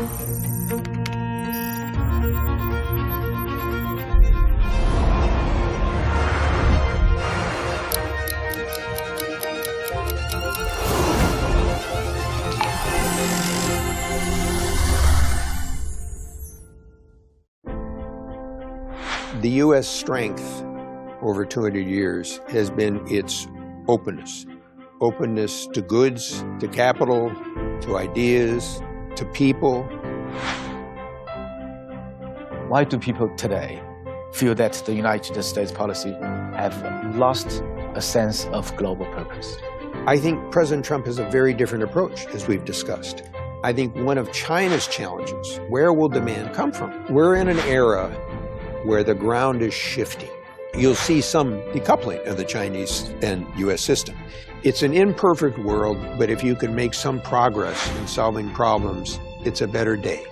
The U.S. strength over 200 years has been its openness. Openness to goods, to capital, to ideas, to people. Why do people today feel that the United States policy have lost a sense of global purpose? I think President Trump has a very different approach, as we've discussed. I think one of China's challenges, where will demand come from? We're in an era where the ground is shifting. You'll see some decoupling of the Chinese and U.S. system. It's an imperfect world, but if you can make some progress in solving problems, it's a better day.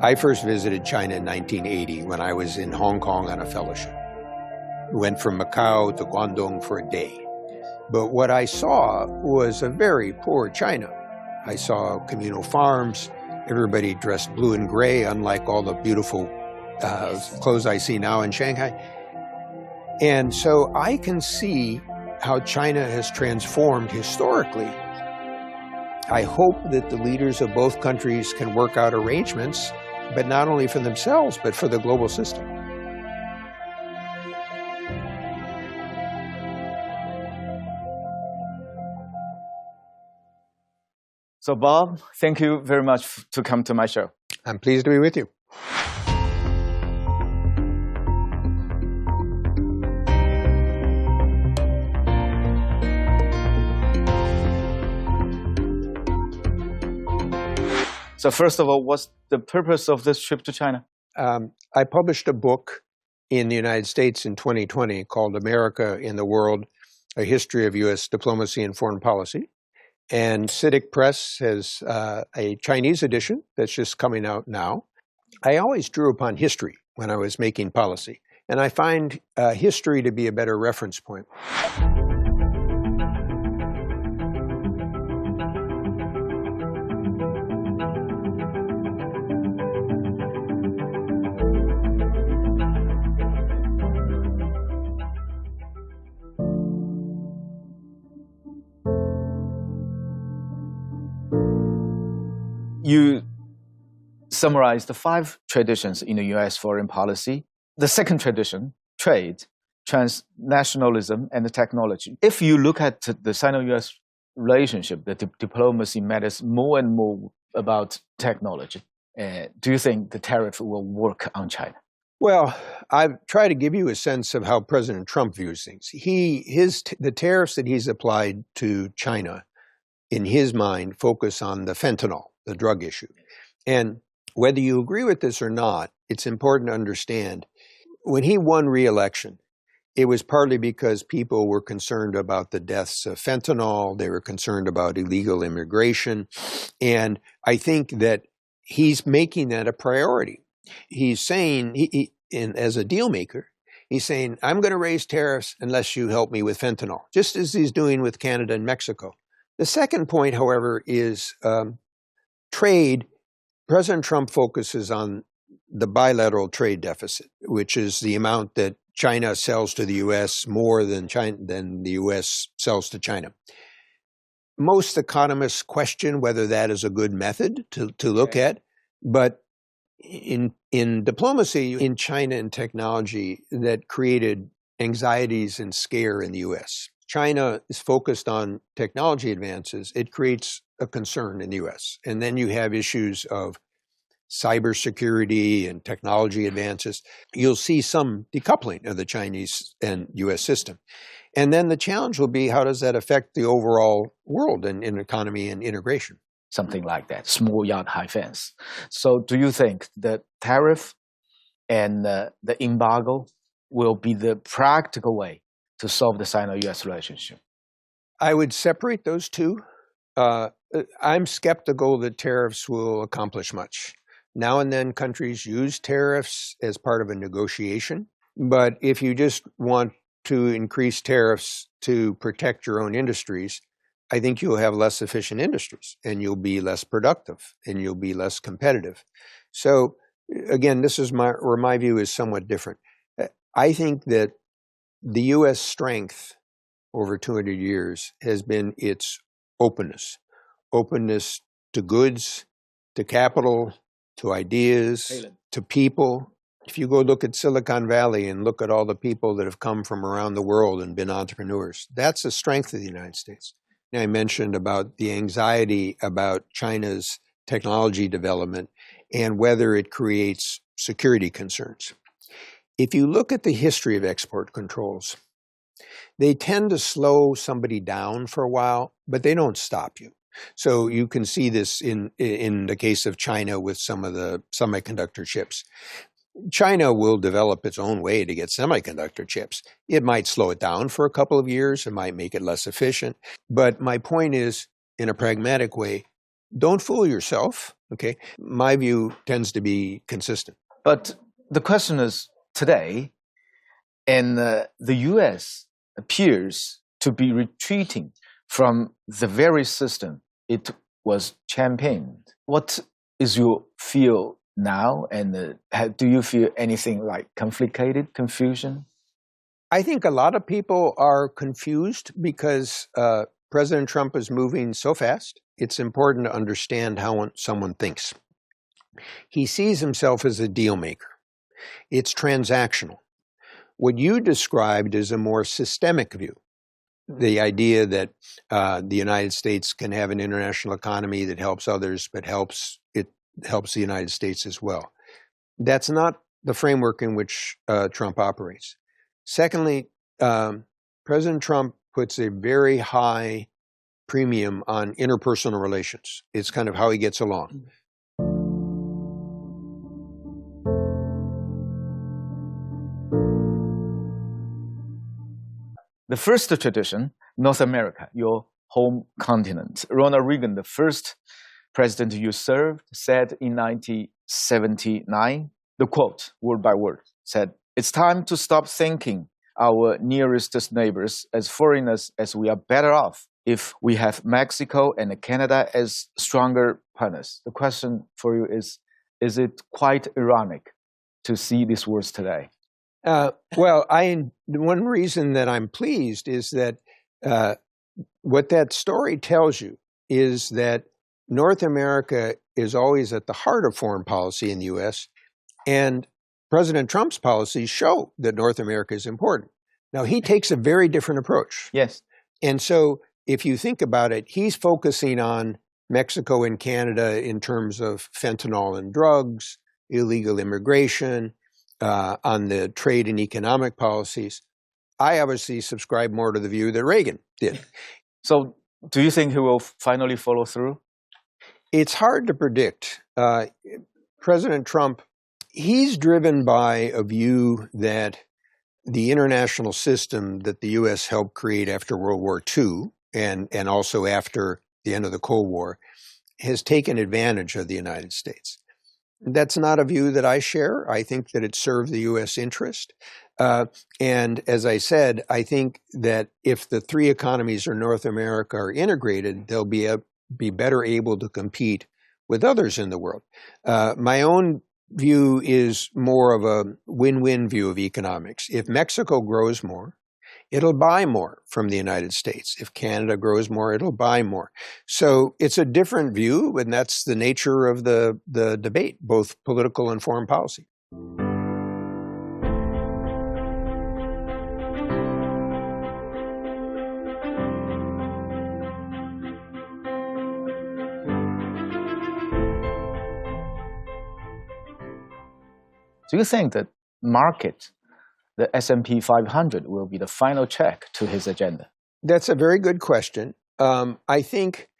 I first visited China in 1980 when I was in Hong Kong on a fellowship. Went from Macau to Guangdong for a day. But what I saw was a very poor China. I saw communal farms, everybody dressed blue and gray, unlike all the beautiful clothes I see now in Shanghai. And so I can see how China has transformed historically. I hope that the leaders of both countries can work out arrangements, but not only for themselves, but for the global system. So Bob, thank you very much to come to my show. I'm pleased to be with you. So first of all, what's the purpose of this trip to China? I published a book in the United States in 2020 called America in the World, A History of U.S. Diplomacy and Foreign Policy. And CITIC Press has a Chinese edition that's just coming out now. I always drew upon history when I was making policy, and I find history to be a better reference point. You summarized the 5 traditions in the U.S. foreign policy. The second tradition, trade, transnationalism, and technology. If you look at the Sino-U.S. relationship, the diplomacy matters more and more about technology. Do you think the tariff will work on China? Well, I've tried to give you a sense of how President Trump views things. The tariffs that he's applied to China, in his mind, focus on the fentanyl, the drug issue. And whether you agree with this or not, it's important to understand, when he won re-election, it was partly because people were concerned about the deaths of fentanyl, they were concerned about illegal immigration, and I think that he's making that a priority. He's saying, as a deal maker, he's saying, I'm going to raise tariffs unless you help me with fentanyl, just as he's doing with Canada and Mexico. The second point, however, is trade. President Trump focuses on the bilateral trade deficit, which is the amount that China sells to the U.S. more than the U.S. sells to China. Most economists question whether that is a good method to look at, but in diplomacy, in China and technology, that created anxieties and scare in the U.S. China is focused on technology advances. It creates a concern in the U.S. And then you have issues of cybersecurity and technology advances. You'll see some decoupling of the Chinese and U.S. system. And then the challenge will be, how does that affect the overall world and in economy and integration? Something like that, small yard, high fence. So do you think the tariff and the embargo will be the practical way to solve the Sino-U.S. relationship? I would separate those two. I'm skeptical that tariffs will accomplish much. Now and then countries use tariffs as part of a negotiation, but if you just want to increase tariffs to protect your own industries, I think you'll have less efficient industries and you'll be less productive and you'll be less competitive. So again, this is where my view is somewhat different. I think that the U.S. strength over 200 years has been its openness to goods, to capital, to ideas, to people. If you go look at Silicon Valley and look at all the people that have come from around the world and been entrepreneurs, that's the strength of the United States. Now, I mentioned about the anxiety about China's technology development and whether it creates security concerns. If you look at the history of export controls, they tend to slow somebody down for a while, but they don't stop you. So you can see this in the case of China with some of the semiconductor chips. China will develop its own way to get semiconductor chips. It might slow it down for a couple of years. It might make it less efficient. But my point is, in a pragmatic way, don't fool yourself, okay? My view tends to be consistent. But the question is, today, and the U.S. appears to be retreating from the very system it was championed. What is your feel now, and do you feel anything like complicated, confusion? I think a lot of people are confused because President Trump is moving so fast. It's important to understand how someone thinks. He sees himself as a deal maker. It's transactional. What you described is a more systemic view. The idea that the United States can have an international economy that helps others, but helps the United States as well. That's not the framework in which Trump operates. Secondly, President Trump puts a very high premium on interpersonal relations. It's kind of how he gets along. The first tradition, North America, your home continent. Ronald Reagan, the first president you served, said in 1979, the quote, word by word, said, "It's time to stop thinking our nearest neighbors as foreigners, as we are better off if we have Mexico and Canada as stronger partners." The question for you is it quite ironic to see these words today? Well, one reason that I'm pleased is that what that story tells you is that North America is always at the heart of foreign policy in the U.S., and President Trump's policies show that North America is important. Now, he takes a very different approach. Yes. And so if you think about it, he's focusing on Mexico and Canada in terms of fentanyl and drugs, illegal immigration, on the trade and economic policies. I obviously subscribe more to the view that Reagan did. So do you think he will finally follow through? It's hard to predict. President Trump, he's driven by a view that the international system that the U.S. helped create after World War II and also after the end of the Cold War has taken advantage of the United States. That's not a view that I share. I think that it served the U.S. interest. And as I said, I think that if the three economies of North America are integrated, they'll be better able to compete with others in the world. My own view is more of a win-win view of economics. If Mexico grows more, it'll buy more from the United States. If Canada grows more, it'll buy more. So it's a different view, and that's the nature of the debate, both political and foreign policy. Do you think that market, the S&P 500, will be the final check to his agenda? That's a very good question. I think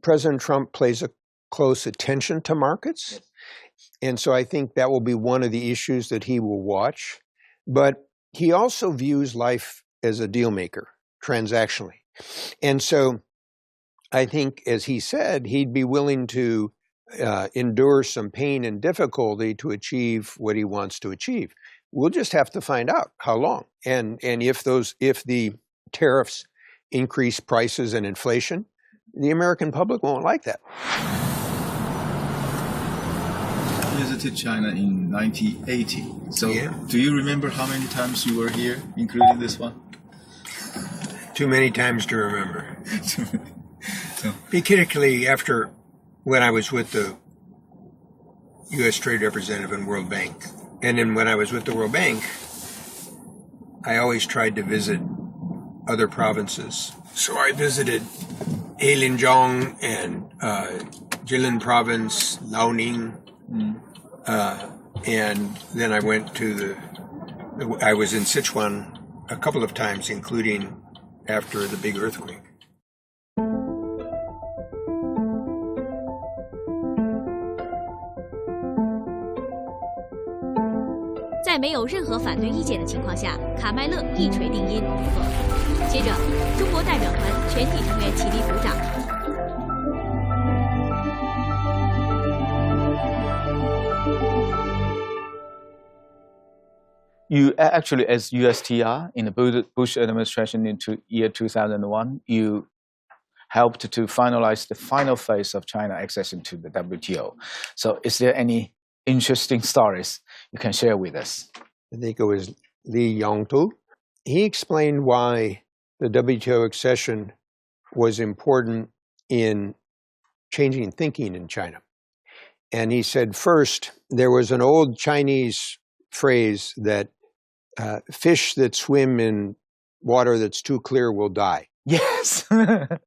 President Trump pays a close attention to markets. Yes. And so I think that will be one of the issues that he will watch. But he also views life as a deal maker, transactionally. And so I think, as he said, he'd be willing to endure some pain and difficulty to achieve what he wants to achieve. we'll just have to find out how long. And if the tariffs increase prices and inflation, the American public won't like that. I visited China in 1980. So Do you remember how many times you were here, including this one? Too many times to remember. So, Particularly after when I was with the U.S. Trade Representative in World Bank. And then when I was with the World Bank, I always tried to visit other provinces. So I visited Heilongjiang and Jilin Province, Liaoning, and then I went to I was in Sichuan a couple of times, including after the big earthquake. 在没有任何反对意见的情况下，卡麦勒一锤定音。接着，中国代表团全体成员起立鼓掌。You actually, as USTR in the Bush administration into year 2001, you helped to finalize the final phase of China accession to the WTO. So is there any interesting stories you can share with us? I think it was Li Yongtu. He explained why the WTO accession was important in changing thinking in China. And he said, first, there was an old Chinese phrase that fish that swim in water that's too clear will die. Yes.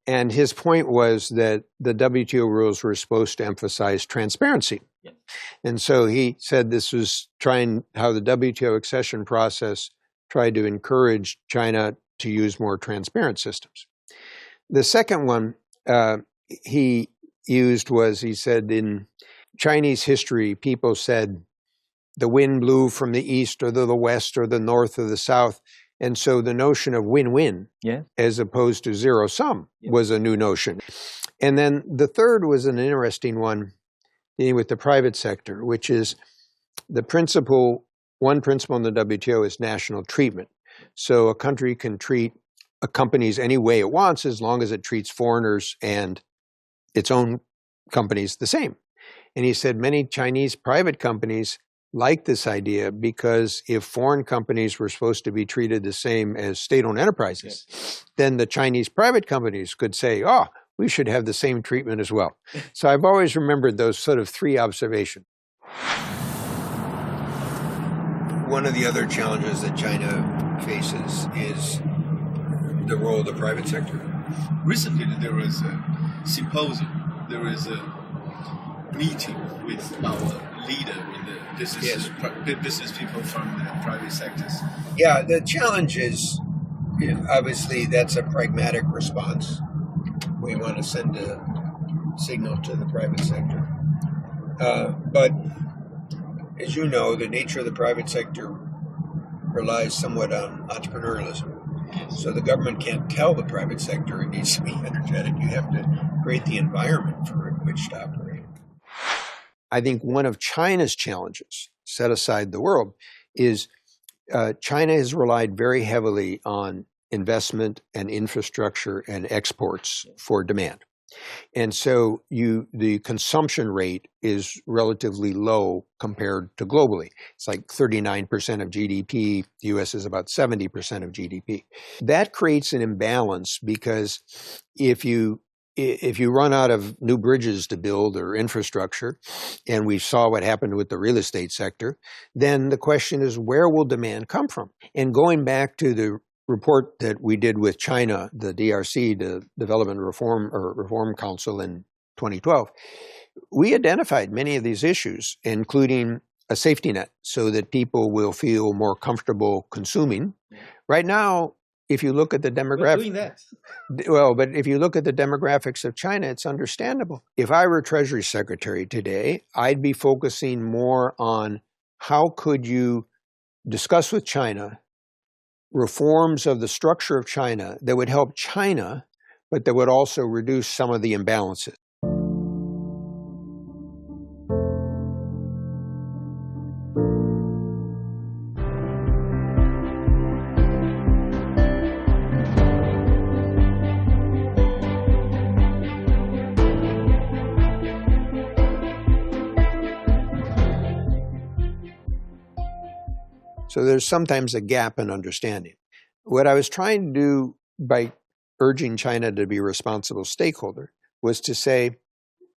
And his point was that the WTO rules were supposed to emphasize transparency. Yes. And so he said this was how the WTO accession process tried to encourage China to use more transparent systems. The second one he used was, he said, in Chinese history, people said the wind blew from the east or the west or the north or the south. And so the notion of win-win, as opposed to zero-sum, was a new notion. And then the third was an interesting one, dealing with the private sector, which is one principle in the WTO is national treatment. So a country can treat companies any way it wants as long as it treats foreigners and its own companies the same. And he said many Chinese private companies like this idea because if foreign companies were supposed to be treated the same as state-owned enterprises, then the Chinese private companies could say, oh, we should have the same treatment as well. So I've always remembered those sort of three observations. One of the other challenges that China faces is the role of the private sector. recently there was a symposium, there was a meeting with our leader in the business, business people from the private sectors. Yeah, the challenge is, obviously, that's a pragmatic response. We want to send a signal to the private sector. But as you know, the nature of the private sector relies somewhat on entrepreneurialism. So the government can't tell the private sector it needs to be energetic. You have to create the environment for which to operate. I think one of China's challenges, set aside the world, is China has relied very heavily on investment and infrastructure and exports for demand. And so the consumption rate is relatively low compared to globally. It's like 39% of GDP. The US is about 70% of GDP. That creates an imbalance because if you run out of new bridges to build or infrastructure, and we saw what happened with the real estate sector, then the question is, where will demand come from? And going back to the report that we did with China, the DRC, the Development Reform Council in 2012, we identified many of these issues, including a safety net so that people will feel more comfortable consuming. Right now, if you look at the but if you look at the demographics of China, it's understandable. If I were Treasury Secretary today, I'd be focusing more on how could you discuss with China reforms of the structure of China that would help China, but that would also reduce some of the imbalances. So there's sometimes a gap in understanding. What I was trying to do by urging China to be a responsible stakeholder was to say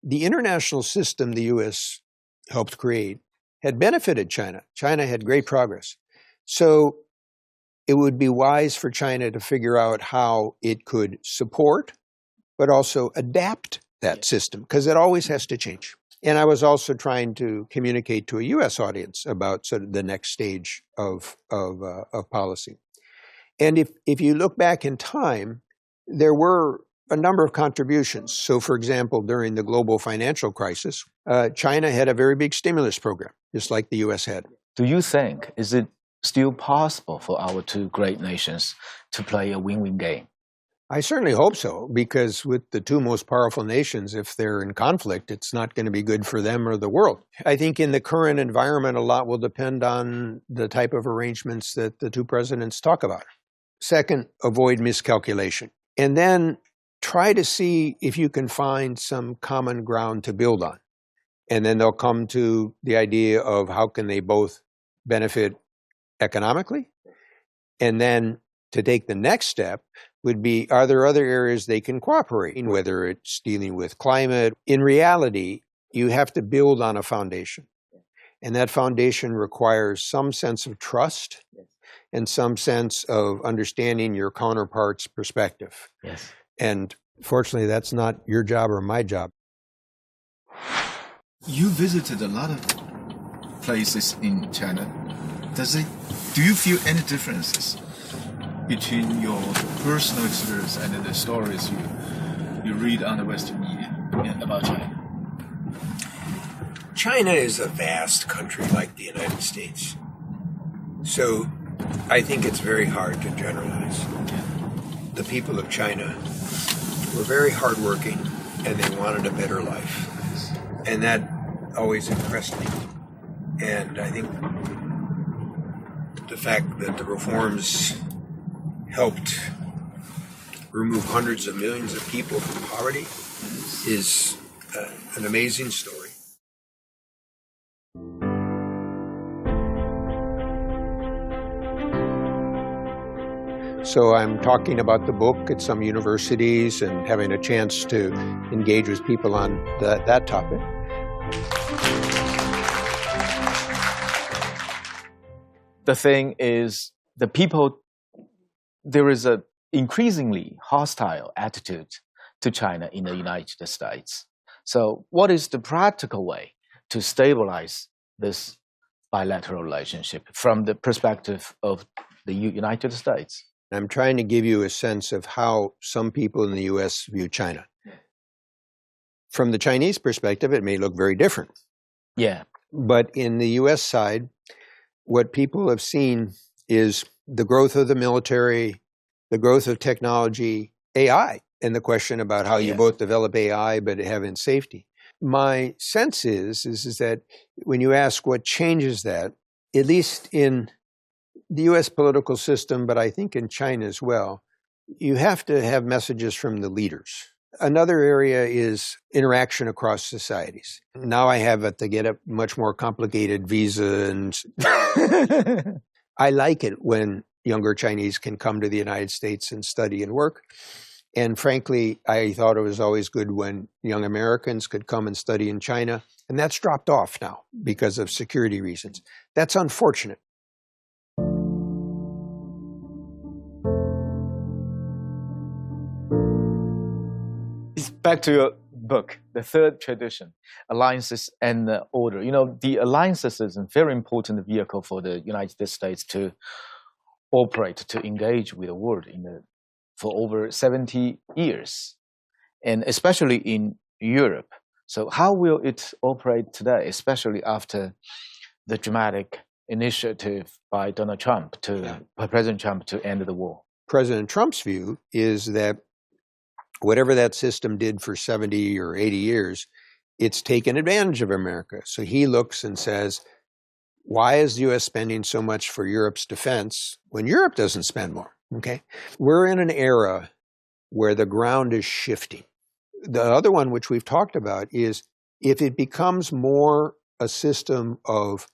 the international system the U.S. helped create had benefited China. China had great progress. So it would be wise for China to figure out how it could support, but also adapt that system, because it always has to change. And I was also trying to communicate to a U.S. audience about sort of the next stage of policy. And if you look back in time, there were a number of contributions. So, for example, during the global financial crisis, China had a very big stimulus program, just like the U.S. had. Do you think, is it still possible for our two great nations to play a win-win game? I certainly hope so, because with the two most powerful nations, if they're in conflict, it's not going to be good for them or the world. I think in the current environment, a lot will depend on the type of arrangements that the two presidents talk about. Second, avoid miscalculation. And then try to see if you can find some common ground to build on. And then they'll come to the idea of how can they both benefit economically. And then to take the next step would be, are there other areas they can cooperate in, whether it's dealing with climate? In reality, you have to build on a foundation. And that foundation requires some sense of trust and some sense of understanding your counterpart's perspective. Yes. And fortunately, that's not your job or my job. You visited a lot of places in China. Do you feel any differences between your personal experience and the stories you read on the Western media about China? China is a vast country like the United States. So I think it's very hard to generalize. The people of China were very hardworking and they wanted a better life. And that always impressed me. And I think the fact that the reforms helped remove hundreds of millions of people from poverty is an amazing story. So I'm talking about the book at some universities and having a chance to engage with people on that topic. The thing is, the people, there is an increasingly hostile attitude to China in the United States. So what is the practical way to stabilize this bilateral relationship from the perspective of the United States? I'm trying to give you a sense of how some people in the U.S. view China. From the Chinese perspective, it may look very different. Yeah. But in the U.S. side, what people have seen is the growth of the military, the growth of technology, AI, and the question about how you both develop AI but have in safety. My sense is that when you ask what changes that, at least in the U.S. political system, but I think in China as well, you have to have messages from the leaders. Another area is interaction across societies. Now I have to get a much more complicated visa, and I like it when younger Chinese can come to the United States and study and work. And frankly, I thought it was always good when young Americans could come and study in China, and that's dropped off now because of security reasons. That's unfortunate. Back to your book, The Third Tradition, Alliances and Order. You know, the alliances is a very important vehicle for the United States to operate, to engage with the world for over 70 years, and especially in Europe. So how will it operate today, especially after the dramatic initiative by President Trump to end the war? President Trump's view is that whatever that system did for 70 or 80 years, it's taken advantage of America. So he looks and says, why is the U.S. spending so much for Europe's defense when Europe doesn't spend more? Okay, we're in an era where the ground is shifting. The other one, which we've talked about, is if it becomes more a system of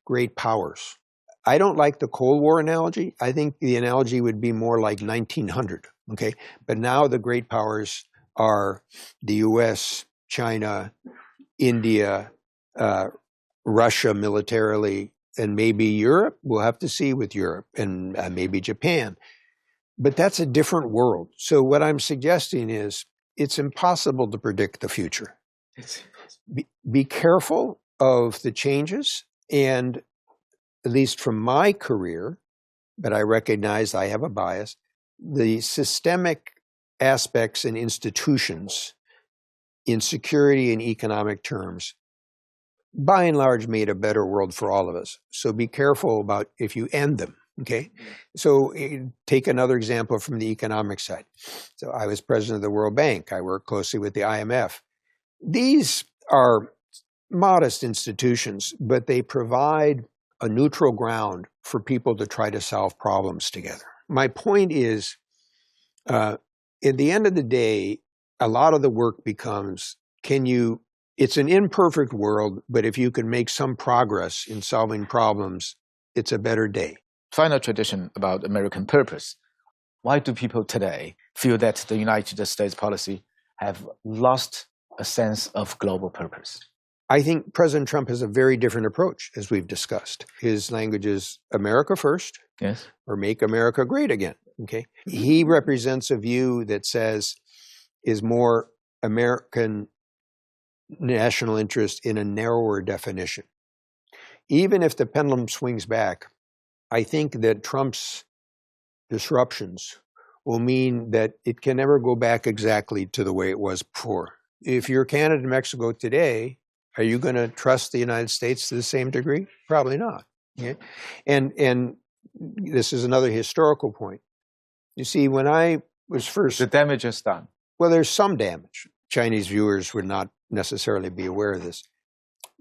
great powers, I don't like the Cold War analogy. I think the analogy would be more like 1900, okay? But now the great powers are the US, China, India, Russia militarily, and maybe Europe. We'll have to see with Europe, and maybe Japan. But that's a different world. So what I'm suggesting is it's impossible to predict the future. Be careful of the changes, and at least from my career, but I recognize I have a bias, the systemic aspects and institutions in security and economic terms, by and large, made a better world for all of us. So be careful about if you end them, okay? So take another example from the economic side. So I was president of the World Bank. I worked closely with the IMF. These are modest institutions, but they provide a neutral ground for people to try to solve problems together. My point is, at the end of the day, a lot of the work becomes, it's an imperfect world, but if you can make some progress in solving problems, it's a better day. Final tradition about American purpose. Why do people today feel that the United States policy have lost a sense of global purpose? I think President Trump has a very different approach, as we've discussed. His language is America first, yes, or make America great again. Okay, he represents a view that says is more American national interest in a narrower definition. Even if the pendulum swings back, I think that Trump's disruptions will mean that it can never go back exactly to the way it was before. If you're Canada and Mexico today, are you going to trust the United States to the same degree? Probably not. Okay? And this is another historical point. You see, when I was first... The damage is done. Well, there's some damage. Chinese viewers would not necessarily be aware of this.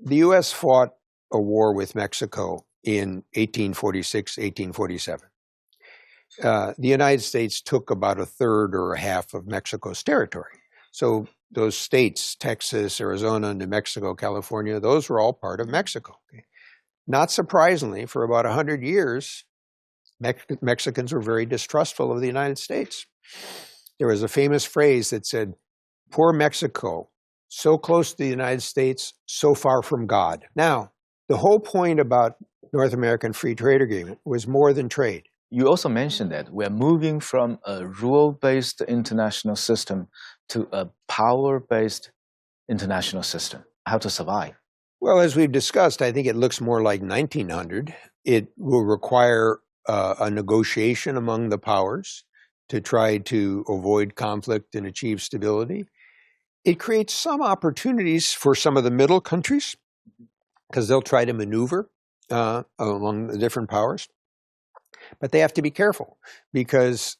The U.S. fought a war with Mexico in 1846, 1847. The United States took about a third or a half of Mexico's territory. So those states, Texas, Arizona, New Mexico, California, those were all part of Mexico. Okay? Not surprisingly, for about 100 years, Mexicans were very distrustful of the United States. There was a famous phrase that said, "Poor Mexico, so close to the United States, so far from God." Now, the whole point about North American Free Trade Agreement was more than trade. You also mentioned that we're moving from a rule-based international system to a power-based international system. How to survive? Well, as we've discussed, I think it looks more like 1900. It will require a negotiation among the powers to try to avoid conflict and achieve stability. It creates some opportunities for some of the middle countries because they'll try to maneuver among the different powers. But they have to be careful because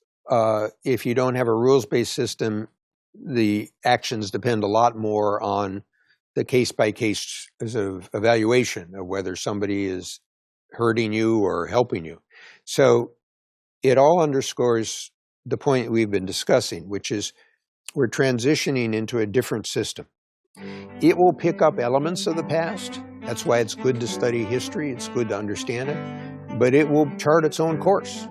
if you don't have a rules-based system, the actions depend a lot more on the case-by-case evaluation of whether somebody is hurting you or helping you. So it all underscores the point we've been discussing, which is we're transitioning into a different system. It will pick up elements of the past. That's why it's good to study history. It's good to understand it. But it will chart its own course.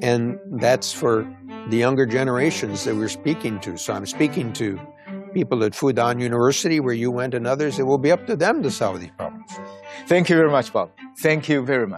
And that's for the younger generations that we're speaking to. So I'm speaking to people at Fudan University, where you went, and others. It will be up to them to solve these problems. Thank you very much, Bob. Thank you very much.